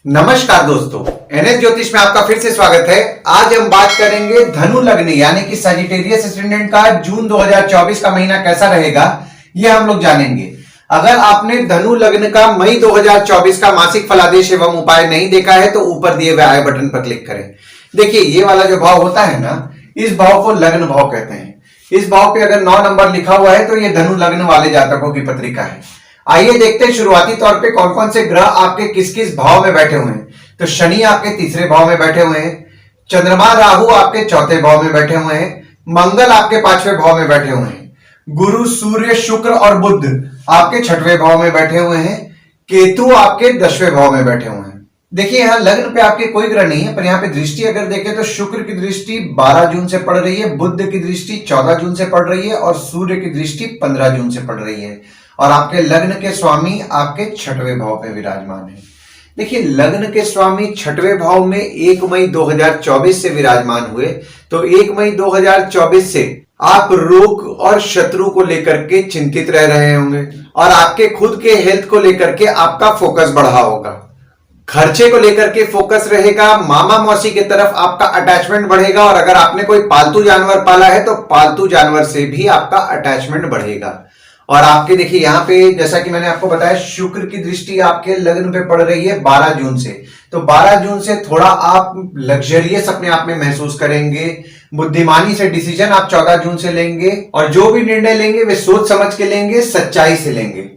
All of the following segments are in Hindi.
नमस्कार दोस्तों, एनएस ज्योतिष में आपका फिर से स्वागत है। आज हम बात करेंगे धनु लग्न यानी कि सजिटेरियस एस्टेंडेंट का जून 2024 का महीना कैसा रहेगा, ये हम लोग जानेंगे। अगर आपने धनु लग्न का मई 2024 का मासिक फलादेश एवं उपाय नहीं देखा है तो ऊपर दिए हुए आई बटन पर क्लिक करें। देखिए, ये वाला जो भाव होता है ना, इस भाव को लग्न भाव कहते हैं। इस भाव पे अगर 9 नंबर लिखा हुआ है तो ये धनु लग्न वाले जातकों की पत्रिका है। आइए देखते हैं शुरुआती तौर पे कौन कौन से ग्रह आपके किस किस भाव में बैठे हुए हैं। तो शनि आपके तीसरे भाव में बैठे हुए हैं, चंद्रमा राहु आपके चौथे भाव में बैठे हुए हैं, मंगल आपके पांचवें भाव में बैठे हुए हैं, गुरु सूर्य शुक्र और बुध आपके छठवें भाव में बैठे हुए हैं, केतु आपके 10वें भाव में बैठे हुए हैं। देखिए, यहाँ लग्न पे आपके कोई ग्रह नहीं है, पर यहाँ पे दृष्टि अगर देखें तो शुक्र की दृष्टि 12 जून से पड़ रही है, बुध की दृष्टि 14 जून से पड़ रही है और सूर्य की दृष्टि 15 जून से पड़ रही है। और आपके लग्न के स्वामी आपके छठवें भाव में विराजमान है। देखिए, लग्न के स्वामी छठवें भाव में 1 मई 2024 से विराजमान हुए, तो 1 मई 2024 से आप रोग और शत्रु को लेकर के चिंतित रह रहे होंगे और आपके खुद के हेल्थ को लेकर के आपका फोकस बढ़ा होगा। खर्चे को लेकर के फोकस रहेगा, मामा मौसी की तरफ आपका अटैचमेंट बढ़ेगा और अगर आपने कोई पालतू जानवर पाला है तो पालतू जानवर से भी आपका अटैचमेंट बढ़ेगा। और आपके देखिए, यहाँ पे जैसा कि मैंने आपको बताया, शुक्र की दृष्टि आपके लग्न पे पड़ रही है 12 जून से, तो 12 जून से थोड़ा आप लग्जरियस अपने आप में महसूस करेंगे। बुद्धिमानी से डिसीजन आप 14 जून से लेंगे और जो भी निर्णय लेंगे वे सोच समझ के लेंगे, सच्चाई से लेंगे।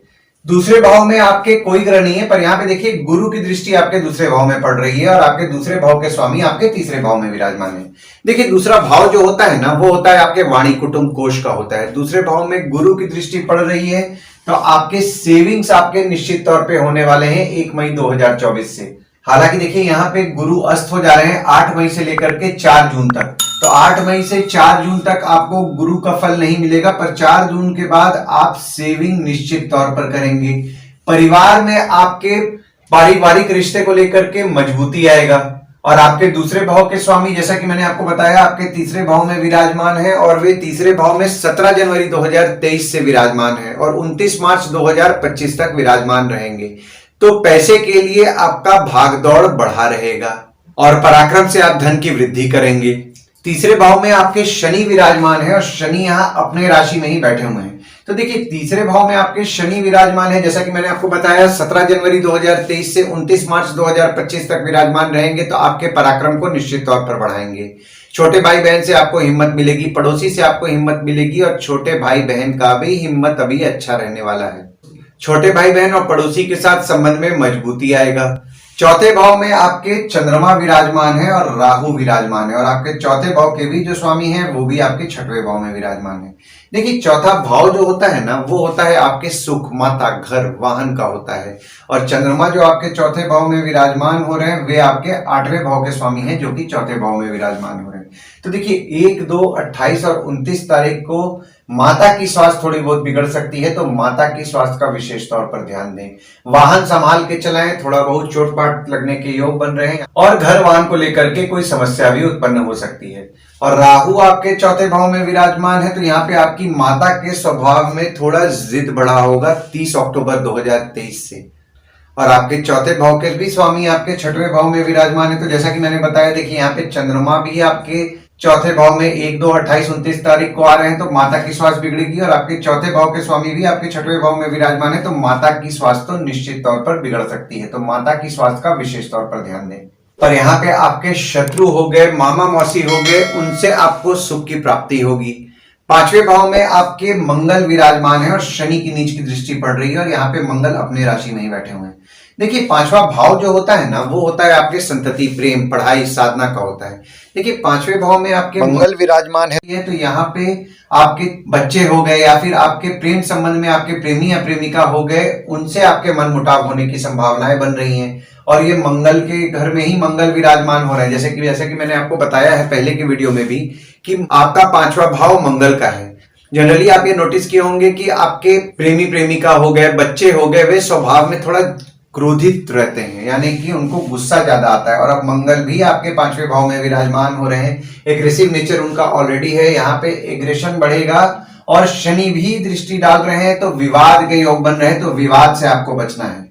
दूसरे भाव में आपके कोई ग्रह नहीं है, पर यहाँ पे देखिए गुरु की दृष्टि आपके दूसरे भाव में पड़ रही है और आपके दूसरे भाव के स्वामी आपके तीसरे भाव में विराजमान है। देखिए, दूसरा भाव जो होता है ना, वो होता है आपके वाणी कुटुंब कोष का होता है। दूसरे भाव में गुरु की दृष्टि पड़ रही है, तो आपके सेविंग्स आपके निश्चित तौर पे होने वाले हैं 1 मई 2024 से। हालांकि देखिए, यहाँ पे गुरु अस्त हो जा रहे हैं 8 मई से लेकर के 4 जून तक, तो 8 मई से 4 जून तक आपको गुरु का फल नहीं मिलेगा, पर 4 जून के बाद आप सेविंग निश्चित तौर पर करेंगे। परिवार में आपके पारिवारिक रिश्ते को लेकर के मजबूती आएगा और आपके दूसरे भाव के स्वामी, जैसा कि मैंने आपको बताया, आपके तीसरे भाव में विराजमान है और वे तीसरे भाव में 17 जनवरी 2023 से विराजमान है और 29 मार्च 2025 तक विराजमान रहेंगे। तो पैसे के लिए आपका भागदौड़ बढ़ा रहेगा और पराक्रम से आप धन की वृद्धि करेंगे। तीसरे भाव में आपके शनि विराजमान है और शनि यहाँ अपने राशि में ही बैठे हुए हैं। तो देखिए, तीसरे भाव में आपके शनि विराजमान है, जैसा कि मैंने आपको बताया, 17 जनवरी 2023 से 29 मार्च 2025 तक विराजमान रहेंगे, तो आपके पराक्रम को निश्चित तौर पर बढ़ाएंगे। छोटे भाई बहन से आपको हिम्मत मिलेगी, पड़ोसी से आपको हिम्मत मिलेगी और छोटे भाई बहन का भी हिम्मत अभी अच्छा रहने वाला है। छोटे भाई बहन और पड़ोसी के साथ संबंध में मजबूती आएगा। चौथे भाव में आपके चंद्रमा विराजमान है और राहु विराजमान है और आपके चौथे भाव के भी जो स्वामी हैं वो भी आपके छठवें भाव में विराजमान है। देखिए, चौथा भाव जो होता है ना, वो होता है आपके सुख, माता, घर, वाहन का होता है और चंद्रमा जो आपके चौथे भाव में विराजमान हो रहे हैं वे आपके 8वें भाव के स्वामी हैं जो कि चौथे भाव में विराजमान हो रहे हैं। तो देखिए, 1, 2, 28 और 29 तारीख को माता की स्वास्थ्य थोड़ी बहुत बिगड़ सकती है, तो माता की स्वास्थ्य का विशेष तौर पर ध्यान दें। वाहन संभाल के चलाएं, थोड़ा बहुत चोट-पाट लगने के योग बन रहे हैं और घर वाहन को लेकर के कोई समस्या भी उत्पन्न हो सकती है। और राहु आपके चौथे भाव में विराजमान है, तो यहाँ पे आपकी माता के स्वभाव में थोड़ा जिद बढ़ा होगा 30 अक्टूबर 2023 से। और आपके चौथे भाव के भी स्वामी आपके छठवें भाव में विराजमान है, तो जैसा कि मैंने बताया, देखिए यहाँ पे चंद्रमा भी आपके चौथे भाव में 1, 2, 28, 29 तारीख को आ रहे हैं, तो माता की स्वास्थ्य बिगड़ेगी और आपके चौथे भाव के स्वामी भी आपके छठवें भाव में विराजमान है, तो माता की स्वास्थ्य तो निश्चित तौर पर बिगड़ सकती है, तो माता की स्वास्थ्य का विशेष तौर पर ध्यान दें। पर यहाँ पे आपके शत्रु हो गए, मामा मौसी हो गए, उनसे आपको सुख की प्राप्ति होगी। 5वें भाव में आपके मंगल विराजमान है और शनि की नीच की दृष्टि पड़ रही है और यहाँ पे मंगल अपने राशि में ही बैठे हुए हैं। देखिए, 5वां भाव जो होता है ना, वो होता है आपके संतति, प्रेम, पढ़ाई, साधना का होता है। देखिए, 5वें भाव में आपके मंगल विराजमान है, तो यहाँ पे आपके बच्चे हो गए या फिर आपके प्रेम संबंध में आपके प्रेमी या प्रेमिका हो गए, उनसे आपके मनमुटाव होने की संभावनाएं बन रही हैं और ये मंगल के घर में ही मंगल विराजमान हो रहे हैं। जैसे कि मैंने आपको बताया है पहले की वीडियो में भी कि आपका 5वां भाव मंगल का है। जनरली आप ये नोटिस किए होंगे कि आपके प्रेमी प्रेमिका हो गए, बच्चे हो गए, वे स्वभाव में थोड़ा क्रोधित रहते हैं, यानी कि उनको गुस्सा ज्यादा आता है। और अब मंगल भी आपके 5वें भाव में विराजमान हो रहे हैं, एग्रेसिव नेचर उनका ऑलरेडी है, यहाँ पे एग्रेशन बढ़ेगा और शनि भी दृष्टि डाल रहे हैं, तो विवाद के योग बन रहे हैं, तो विवाद से आपको बचना है।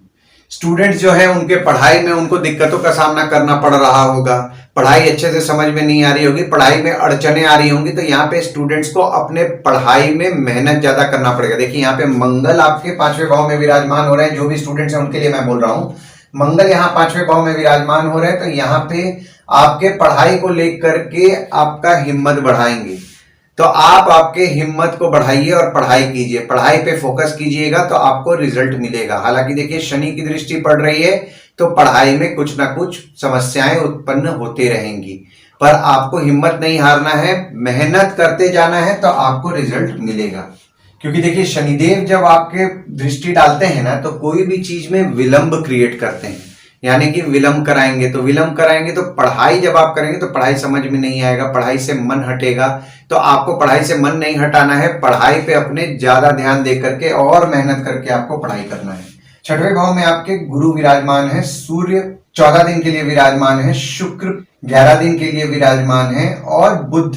स्टूडेंट्स जो है उनके पढ़ाई में उनको दिक्कतों का सामना करना पड़ रहा होगा, पढ़ाई अच्छे से समझ में नहीं आ रही होगी, पढ़ाई में अड़चने आ रही होंगी, तो यहाँ पे स्टूडेंट्स को अपने पढ़ाई में मेहनत ज्यादा करना पड़ेगा। देखिए यहाँ पे मंगल आपके 5वें भाव में विराजमान हो रहे हैं, जो भी स्टूडेंट्स हैं उनके लिए मैं बोल रहा हूँ, मंगल यहाँ 5वें भाव में विराजमान हो रहे हैं, तो यहाँ पे आपके पढ़ाई को लेकर के आपका हिम्मत बढ़ाएंगे। तो आप आपके हिम्मत को बढ़ाइए और पढ़ाई कीजिए, पढ़ाई पे फोकस कीजिएगा तो आपको रिजल्ट मिलेगा। हालांकि देखिए शनि की दृष्टि पड़ रही है तो पढ़ाई में कुछ ना कुछ समस्याएं उत्पन्न होती रहेंगी, पर आपको हिम्मत नहीं हारना है, मेहनत करते जाना है तो आपको रिजल्ट मिलेगा। क्योंकि देखिए शनिदेव जब आपके दृष्टि डालते हैं ना तो कोई भी चीज में विलंब क्रिएट करते हैं, यानी कि विलंब कराएंगे तो पढ़ाई जब आप करेंगे तो पढ़ाई समझ में नहीं आएगा, पढ़ाई से मन हटेगा। तो आपको पढ़ाई से मन नहीं हटाना है, पढ़ाई पे अपने ज्यादा ध्यान दे करके और मेहनत करके आपको पढ़ाई करना है। 6वें भाव में आपके गुरु विराजमान है, सूर्य 14 दिन के लिए विराजमान है, शुक्र 11 दिन के लिए विराजमान है और बुध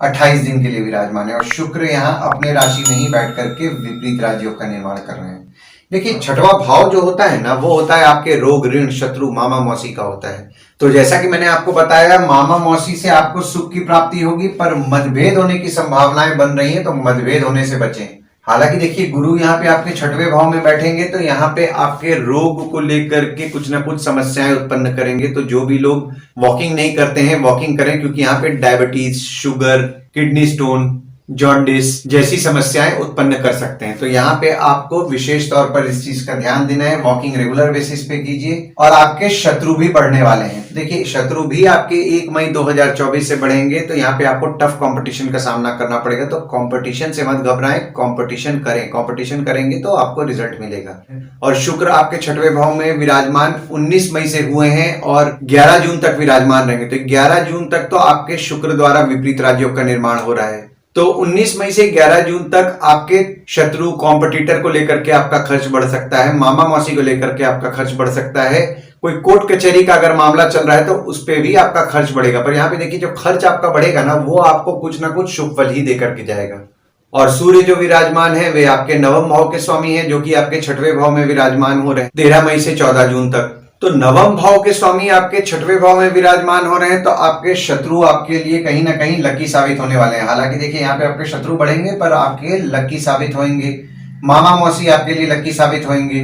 28 दिन के लिए विराजमान है। और शुक्र यहाँ अपने राशि में ही बैठ करके विपरीत राजयोग का निर्माण कर रहे हैं। देखिए 6वां भाव जो होता है ना वो होता है आपके रोग, ऋण, शत्रु, मामा मौसी का होता है। तो जैसा कि मैंने आपको बताया मामा मौसी से आपको सुख की प्राप्ति होगी, पर मतभेद होने की संभावनाएं बन रही है, तो मतभेद होने से बचें। हालांकि देखिए गुरु यहाँ पे आपके 6वें भाव में बैठेंगे तो यहाँ पे आपके रोग को लेकर के कुछ ना कुछ समस्याएं उत्पन्न करेंगे। तो जो भी लोग वॉकिंग नहीं करते हैं वॉकिंग करें, क्योंकि यहाँ पे diabetes, sugar, kidney stone, jaundice जैसी समस्याएं उत्पन्न कर सकते हैं। तो यहाँ पे आपको विशेष तौर पर इस चीज का ध्यान देना है, वॉकिंग रेगुलर बेसिस पे कीजिए। और आपके शत्रु भी बढ़ने वाले हैं, देखिए शत्रु भी आपके 1 मई 2024 से बढ़ेंगे, तो यहाँ पे आपको टफ कंपटीशन का सामना करना पड़ेगा। तो कंपटीशन से मत घबराएं, कंपटीशन करें, कंपटीशन करेंगे तो आपको रिजल्ट मिलेगा। और शुक्र आपके 6वें भाव में विराजमान 19 मई से हुए हैं और 11 जून तक विराजमान रहेंगे। तो 11 जून तक तो आपके शुक्र द्वारा विपरीत राजयोग का निर्माण हो रहा है। तो 19 मई से 11 जून तक आपके शत्रु, कॉम्पिटिटर को लेकर के आपका खर्च बढ़ सकता है, मामा मौसी को लेकर के आपका खर्च बढ़ सकता है, कोई कोर्ट कचहरी का अगर मामला चल रहा है तो उस पे भी आपका खर्च बढ़ेगा। पर यहाँ पे देखिए जो खर्च आपका बढ़ेगा ना वो आपको कुछ ना कुछ शुभ फल ही देकर के जाएगा। और सूर्य जो विराजमान है वे आपके 9वें भाव के स्वामी है, जो कि आपके 6वें भाव में विराजमान हो रहे हैं 13 मई से 14 जून तक। तो 9वें भाव के स्वामी आपके 6वें भाव में विराजमान हो रहे हैं, तो आपके शत्रु आपके लिए कहीं ना कहीं लकी साबित होने वाले हैं। हालांकि देखिए यहाँ पे आपके शत्रु बढ़ेंगे पर आपके लकी साबित होंगे, मामा मौसी आपके लिए लकी साबित होंगे।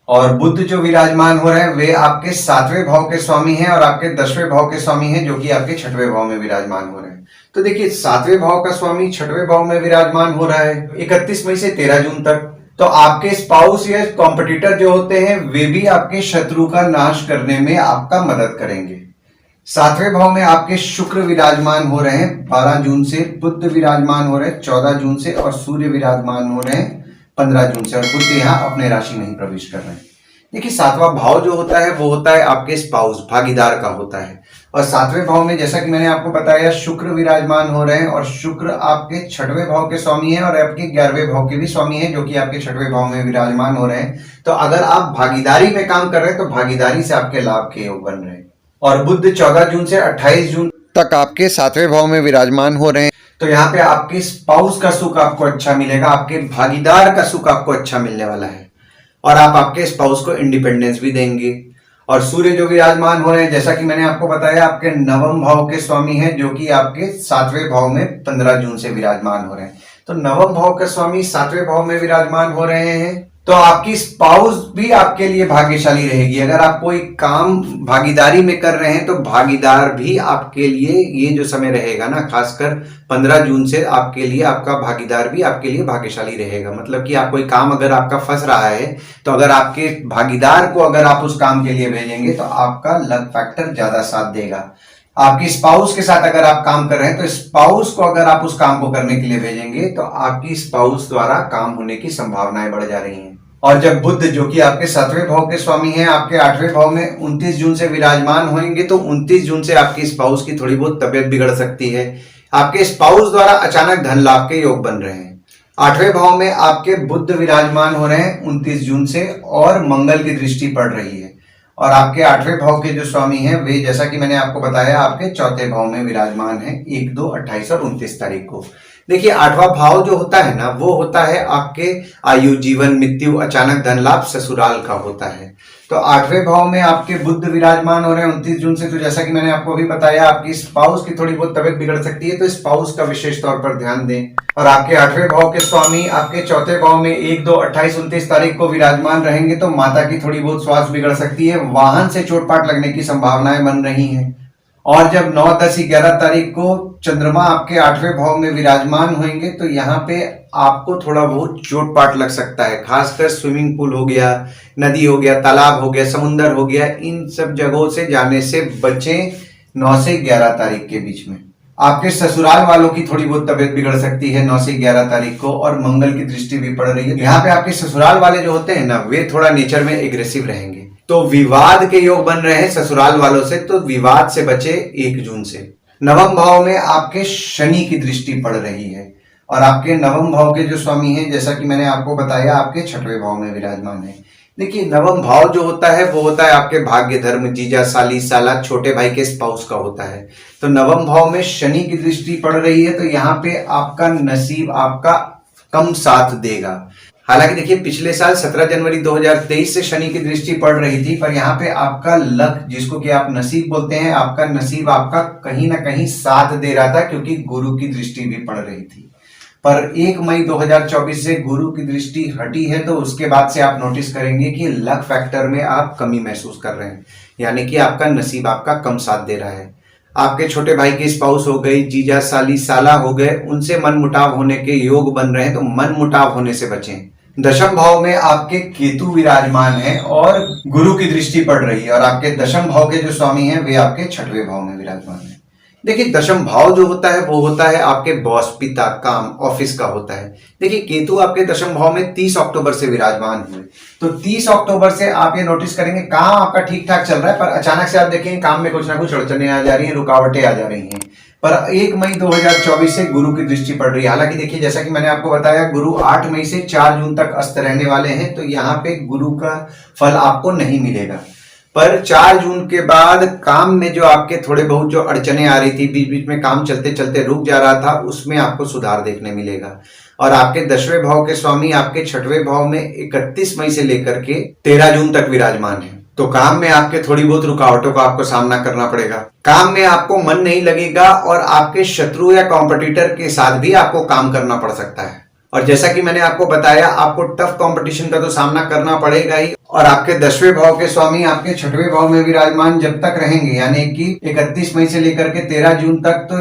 और बुध जो विराजमान हो रहे हैं वे आपके 7वें भाव के स्वामी हैं और आपके 10वें भाव के स्वामी हैं, जो कि आपके 6वें भाव में विराजमान हो रहे हैं। तो देखिए 7वें भाव का स्वामी 6वें भाव में विराजमान हो रहा है 31 मई से 13 जून तक। तो आपके स्पाउस या कॉम्पिटिटर जो होते हैं वे भी आपके शत्रु का नाश करने में आपका मदद करेंगे। 7वें भाव में आपके शुक्र विराजमान हो रहे हैं 12 जून से, बुध विराजमान हो रहे हैं 14 जून से और सूर्य विराजमान हो रहे हैं 15 जून से, और बुध यहाँ अपने राशि में ही प्रवेश कर रहे हैं। देखिए 7वां भाव जो होता है वो होता है आपके स्पाउस, भागीदार का होता है। और 7वें भाव में जैसा कि मैंने आपको बताया शुक्र विराजमान हो रहे हैं और शुक्र आपके 6वें भाव के स्वामी हैं और आपके 11वें भाव के भी स्वामी हैं, जो कि आपके 6वें भाव में विराजमान हो रहे हैं। तो अगर आप भागीदारी में काम कर रहे हैं तो भागीदारी से आपके लाभ के योग बन रहे हैं। और बुध 14 जून से 28 जून तक आपके 7वें भाव में विराजमान हो रहे हैं। तो यहाँ पे आपके स्पाउस का सुख आपको अच्छा मिलेगा, आपके भागीदार का सुख आपको अच्छा मिलने वाला है और आप आपके स्पाउस को इंडिपेंडेंस भी देंगे। और सूर्य जो विराजमान हो रहे हैं जैसा कि मैंने आपको बताया आपके 9वें भाव के स्वामी हैं, जो कि आपके 7वें भाव में 15 जून से विराजमान हो रहे हैं। तो 9वें भाव का स्वामी 7वें भाव में विराजमान हो रहे हैं, तो आपकी स्पाउस भी आपके लिए भाग्यशाली रहेगी। अगर आप कोई काम भागीदारी में कर रहे हैं तो भागीदार भी आपके लिए ये जो समय रहेगा ना, खासकर 15 जून से आपके लिए आपका भागीदार भी आपके लिए भाग्यशाली रहेगा। मतलब कि आप कोई काम अगर आपका फंस रहा है तो अगर आपके भागीदार को अगर आप उस काम के लिए भेजेंगे तो आपका लक फैक्टर ज्यादा साथ देगा। आपकी स्पाउस के साथ अगर आप काम कर रहे हैं तो स्पाउस को अगर आप उस काम को करने के लिए भेजेंगे तो आपकी स्पाउस द्वारा काम होने की संभावनाएं बढ़ जा रही हैं। और जब बुध जो कि आपके 7वें भाव के स्वामी हैं आपके 8वें भाव में 29 जून से विराजमान होंगे, तो 29 जून से आपकी स्पाउस की थोड़ी बहुत तबियत बिगड़ सकती है। आपके स्पाउस द्वारा अचानक धन लाभ के योग बन रहे हैं। 8वें भाव में आपके बुध विराजमान हो रहे हैं 29 जून से और मंगल की दृष्टि पड़ रही है। और आपके 8वें भाव के जो स्वामी हैं वे जैसा कि मैंने आपको बताया आपके 4थे भाव में विराजमान है 1, 2, 28 और 29 तारीख को। देखिए, आठवां भाव जो होता है ना, वो होता है आपके आयु, जीवन, मृत्यु, अचानक धन लाभ, ससुराल का होता है। तो आठवें भाव में आपके बुध विराजमान हो रहे हैं 29 जून से। तो जैसा कि मैंने आपको अभी बताया, आपकी स्पाउस की थोड़ी बहुत तबियत बिगड़ सकती है, तो स्पाउस का विशेष तौर पर ध्यान दें। और आपके आठवें भाव के स्वामी आपके चौथे भाव में 1, 2, 28, 29 तारीख को विराजमान रहेंगे, तो माता की थोड़ी बहुत स्वास्थ्य बिगड़ सकती है, वाहन से चोटपाट लगने की संभावनाएं बन रही हैं। और जब 9, 10, 11 तारीख को चंद्रमा आपके आठवें भाव में विराजमान होंगे, तो यहाँ पे आपको थोड़ा बहुत चोटपाट लग सकता है। खासकर स्विमिंग पूल हो गया, नदी हो गया, तालाब हो गया, समुंदर हो गया, इन सब जगहों से जाने से बचें 9 से 11 तारीख के बीच में। आपके ससुराल वालों की थोड़ी बहुत तबियत बिगड़ सकती है 9 से 11 तारीख को, और मंगल की दृष्टि भी पड़ रही है। यहाँ पे आपके ससुराल वाले जो होते हैं ना, वे थोड़ा नेचर में एग्रेसिव रहेंगे, तो विवाद के योग बन रहे हैं ससुराल वालों से, तो विवाद से बचे 1 जून से। नवम भाव में आपके शनि की दृष्टि पड़ रही है, और आपके नवम भाव के जो स्वामी हैं, जैसा कि मैंने आपको बताया, आपके छठवें भाव में विराजमान है। देखिए, नवम भाव जो होता है वो होता है आपके भाग्य, धर्म, जीजा, साली, साला, छोटे भाई के स्पाउस का होता है। तो नवम भाव में शनि की दृष्टि पड़ रही है, तो यहाँ पे आपका नसीब आपका कम साथ देगा। हालांकि देखिए, पिछले साल 17 जनवरी 2023 से शनि की दृष्टि पड़ रही थी, पर यहाँ पे आपका लक, जिसको कि आप नसीब बोलते हैं, आपका नसीब आपका कहीं ना कहीं साथ दे रहा था, क्योंकि गुरु की दृष्टि भी पड़ रही थी। पर 1 मई 2024 से गुरु की दृष्टि हटी है, तो उसके बाद से आप नोटिस करेंगे कि लक फैक्टर में आप कमी महसूस कर रहे हैं, यानी कि आपका नसीब आपका कम साथ दे रहा है। आपके छोटे भाई की स्पाउस हो गई, जीजा, साली, साला हो गए, उनसे मन मुटाव होने के योग बन रहे हैं, तो मन मुटाव होने से बचें। दशम भाव में आपके केतु विराजमान है और गुरु की दृष्टि पड़ रही है, और आपके दशम भाव के जो स्वामी हैं वे आपके छठवें भाव में विराजमान है। देखिए, दशम भाव जो होता है वो होता है आपके बॉस, पिता, काम, ऑफिस का होता है। देखिए, केतु आपके दशम भाव में 30 अक्टूबर से विराजमान हुए, तो 30 अक्टूबर से आप ये नोटिस करेंगे काम आपका ठीक ठाक चल रहा है, पर अचानक से आप देखेंगे काम में कुछ ना कुछ अड़चने आ जा रही हैं, रुकावटें आ जा रही हैं। पर 1 मई 2024 से गुरु की दृष्टि पड़ रही है। हालांकि देखिए, जैसा कि मैंने आपको बताया, गुरु 8 मई से 4 जून तक अस्त रहने वाले हैं, तो यहाँ पे गुरु का फल आपको नहीं मिलेगा। पर 4 जून के बाद काम में जो आपके थोड़े बहुत जो अड़चने आ रही थी, बीच बीच में काम चलते चलते रुक जा रहा था, उसमें आपको सुधार देखने मिलेगा। और आपके 10वें भाव के स्वामी आपके 6वें भाव में 31 मई से लेकर के 13 जून तक विराजमान है, तो काम में आपके थोड़ी बहुत रुकावटों का आपको सामना करना पड़ेगा। काम में आपको मन नहीं लगेगा, और आपके शत्रु या कॉम्पिटिटर के साथ भी आपको काम करना पड़ सकता है। और जैसा कि मैंने आपको बताया, आपको टफ कंपटीशन का तो सामना करना पड़ेगा ही। और आपके 10वें भाव के स्वामी आपके 6वें भाव में विराजमान जब तक रहेंगे, यानी कि 31 मई से लेकर के 13 जून तक, तो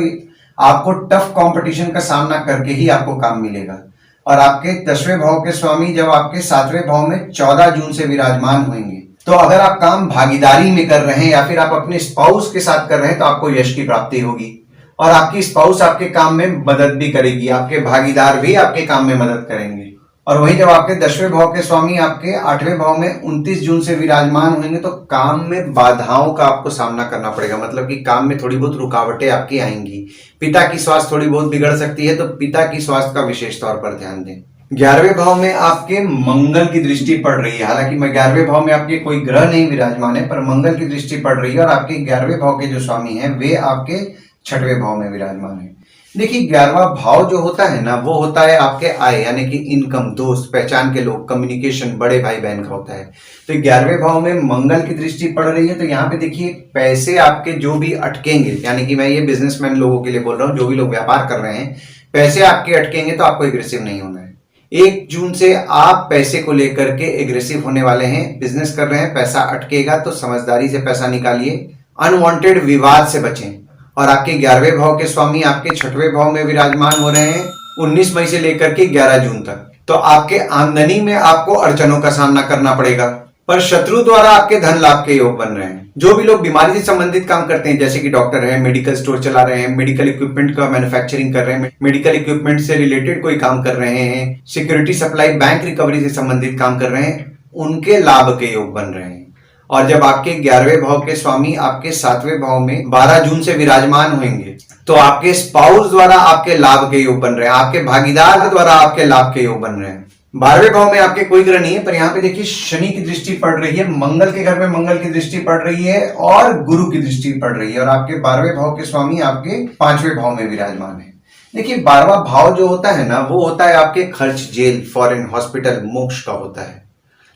आपको टफ कंपटीशन का सामना करके ही आपको काम मिलेगा। और आपके 10वें भाव के स्वामी जब आपके 7वें भाव में 14 जून से विराजमान होंगे, तो अगर आप काम भागीदारी में कर रहे हैं या फिर आप अपने स्पाउस के साथ कर रहे हैं, तो आपको यश की प्राप्ति होगी, और आपकी स्पाउस आपके काम में मदद भी करेगी, आपके भागीदार भी आपके काम में मदद करेंगे। और वहीं जब आपके 10वें भाव के स्वामी आपके 8वें भाव में 29 जून से विराजमान होंगे, तो काम में बाधाओं का आपको सामना करना पड़ेगा, मतलब कि काम में थोड़ी बहुत रुकावटें आपकी आएंगी। पिता की स्वास्थ्य थोड़ी बहुत बिगड़ सकती है, तो पिता की स्वास्थ्य का विशेष तौर पर ध्यान दें। 11वें भाव में आपके मंगल की दृष्टि पड़ रही है। हालांकि 11वें भाव में आपके कोई ग्रह नहीं विराजमान है, पर मंगल की दृष्टि पड़ रही है, और आपके 11वें भाव के जो स्वामी हैं वे आपके 6वें भाव में विराजमान है। देखिए, 11वां भाव जो होता है ना, वो होता है आपके आय, यानी कि इनकम, दोस्त, पहचान के लोग, कम्युनिकेशन, बड़े भाई बहन का होता है। तो 11वें भाव में मंगल की दृष्टि पड़ रही है, तो यहाँ पे देखिए, पैसे आपके जो भी अटकेंगे, यानी कि मैं ये बिजनेसमैन लोगों के लिए बोल रहा हूँ, जो भी लोग व्यापार कर रहे हैं, पैसे आपके अटकेंगे, तो आपको एग्रेसिव नहीं होना है। 1 जून से आप पैसे को लेकर के एग्रेसिव होने वाले हैं। बिजनेस कर रहे हैं, पैसा अटकेगा, तो समझदारी से पैसा निकालिए, अनवांटेड विवाद से बचें। और आपके 11वें भाव के स्वामी आपके 6वें भाव में विराजमान हो रहे हैं 19 मई से लेकर के 11 जून तक, तो आपके आमदनी में आपको अड़चनों का सामना करना पड़ेगा, पर शत्रु द्वारा आपके धन लाभ के योग बन रहे हैं। जो भी लोग बीमारी से संबंधित काम करते हैं, जैसे कि डॉक्टर है, मेडिकल स्टोर चला रहे हैं, मेडिकल इक्विपमेंट का मैन्युफैक्चरिंग कर रहे हैं, मेडिकल इक्विपमेंट से रिलेटेड कोई काम कर रहे हैं, सिक्योरिटी सप्लाई, बैंक रिकवरी से संबंधित काम कर रहे हैं, उनके लाभ के योग बन रहे हैं। और जब आपके 11वें भाव के स्वामी आपके 7वें भाव में 12 जून से विराजमान होंगे, तो आपके स्पाउस द्वारा आपके लाभ के योग बन रहे हैं, आपके भागीदार द्वारा आपके लाभ के योग बन रहे हैं। 12वें भाव में आपके कोई ग्रह नहीं है, पर यहाँ पे देखिए, शनि की दृष्टि पड़ रही है, मंगल के घर में मंगल की दृष्टि पड़ रही है, और गुरु की दृष्टि पड़ रही है, और आपके 12वें भाव के स्वामी आपके 5वें भाव में विराजमान है। देखिए 12वां भाव जो होता है ना, वो होता है आपके खर्च, जेल, फॉरेन, हॉस्पिटल, मोक्ष का होता है।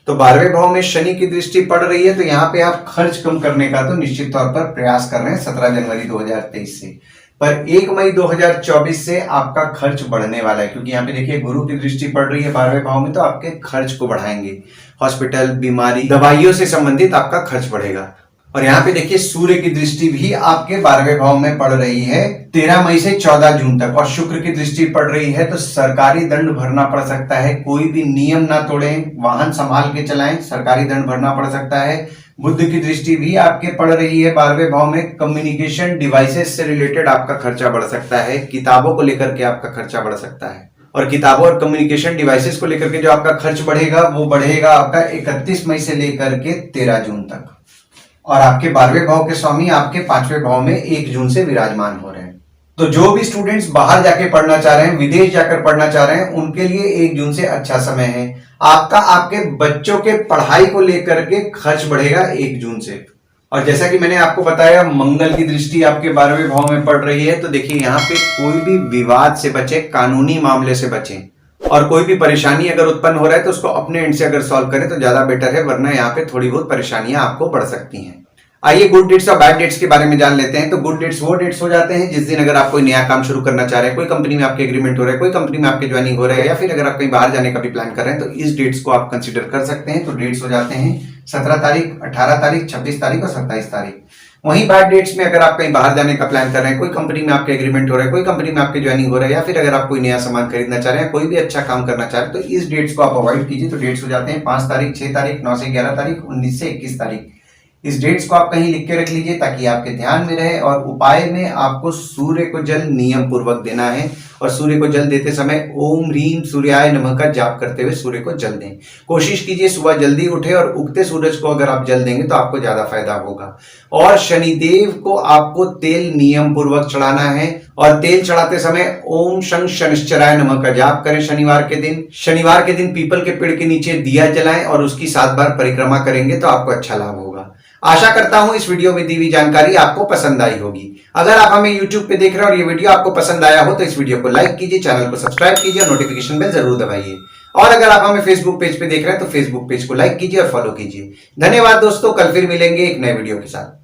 तो 12वें भाव में शनि की दृष्टि पड़ रही है, तो यहाँ पे आप खर्च कम करने का तो निश्चित तौर पर प्रयास कर रहे हैं 17 जनवरी 2023 से। पर 1 मई 2024 से आपका खर्च बढ़ने वाला है, क्योंकि यहाँ पे देखिए गुरु की दृष्टि पड़ रही है 12वें भाव में, तो आपके खर्च को बढ़ाएंगे। हॉस्पिटल, बीमारी, दवाइयों से संबंधित आपका खर्च बढ़ेगा। और यहाँ पे देखिए सूर्य की दृष्टि भी आपके 12वें भाव में पड़ रही है 13 मई से 14 जून तक, और शुक्र की दृष्टि पड़ रही है, तो सरकारी दंड भरना पड़ सकता है। कोई भी नियम ना तोड़ें, वाहन संभाल के चलाएं, सरकारी दंड भरना पड़ सकता है। बुध की दृष्टि भी आपके पड़ रही है 12वें भाव में, कम्युनिकेशन डिवाइसेस से रिलेटेड आपका खर्चा बढ़ सकता है। किताबों को लेकर के आपका खर्चा बढ़ सकता है, और किताबों और कम्युनिकेशन डिवाइसेस को लेकर के जो आपका खर्च बढ़ेगा वो बढ़ेगा आपका 31 मई से लेकर के 13 जून तक। और आपके 12वें भाव के स्वामी आपके 5वें भाव में 1 जून से विराजमान हो रहे हैं। तो जो भी स्टूडेंट्स बाहर जाके पढ़ना चाह रहे हैं, विदेश जाकर पढ़ना चाह रहे हैं, उनके लिए 1 जून से अच्छा समय है। आपका आपके बच्चों के पढ़ाई को लेकर के खर्च बढ़ेगा 1 जून से। और जैसा कि मैंने आपको बताया, मंगल की दृष्टि आपके 12वें भाव में पड़ रही है, तो देखिए यहाँ पे कोई भी विवाद से बचे, कानूनी मामले से बचें, और कोई भी परेशानी अगर उत्पन्न हो रहा है तो उसको अपने एंड से अगर सॉल्व करें तो ज्यादा बेटर है, वरना यहाँ पे थोड़ी बहुत परेशानियां आपको बढ़ सकती हैं। आइए गुड डेट्स और बैड डेट्स के बारे में जान लेते हैं। तो गुड डेट्स वो डेट्स हो जाते हैं जिस दिन अगर आप कोई नया काम शुरू करना चाह रहे हैं, कोई कंपनी में आपके एग्रीमेंट हो रहा है, कोई कंपनी में आपके ज्वाइनिंग हो रहा है, या फिर अगर आप कहीं बाहर जाने का भी प्लान कर रहे हैं, तो इस डेट्स को आप कंसिडर कर सकते हैं। तो डेट्स हो जाते हैं 17 तारीख, 18 तारीख, 26 तारीख और 27 तारीख। वहीं बैड डेट्स में अगर आप कहीं बाहर जाने का प्लान कर रहे हैं, कोई कंपनी में आपके एग्रीमेंट हो रहा है, कोई कंपनी में आपके ज्वाइनिंग हो रहा है, या फिर अगर आप कोई नया सामान खरीदना चाह रहे हैं, कोई भी अच्छा काम करना चाह रहे हैं, तो इस डेट्स को आप अवॉइड कीजिए। तो डेट्स हो जाते हैं 5 तारीख, 6 तारीख, 9 से 11 तारीख, 19 से 21 तारीख। इस डेट्स को आप कहीं लिख के रख लीजिए ताकि आपके ध्यान में रहे। और उपाय में आपको सूर्य को जल नियम पूर्वक देना है, और सूर्य को जल देते समय ओम ह्रीम सूर्याय नमः का जाप करते हुए सूर्य को जल दें। कोशिश कीजिए सुबह जल्दी उठे, और उगते सूरज को अगर आप जल देंगे तो आपको ज्यादा फायदा होगा। और शनिदेव को आपको तेल नियम पूर्वक चढ़ाना है, और तेल चढ़ाते समय ओम शं शनिश्चराय नमः का जाप करें। शनिवार के दिन पीपल के पेड़ के नीचे दिया जलाएं और उसकी 7 बार परिक्रमा करेंगे तो आपको अच्छा लाभ होगा। आशा करता हूं इस वीडियो में दी हुई जानकारी आपको पसंद आई होगी। अगर आप हमें YouTube पे देख रहे हैं और ये वीडियो आपको पसंद आया हो तो इस वीडियो को लाइक कीजिए, चैनल को सब्सक्राइब कीजिए और नोटिफिकेशन बेल जरूर दबाइए। और अगर आप हमें Facebook पेज पे देख रहे हैं तो Facebook पेज को लाइक कीजिए और फॉलो कीजिए। धन्यवाद दोस्तों, कल फिर मिलेंगे एक नए वीडियो के साथ।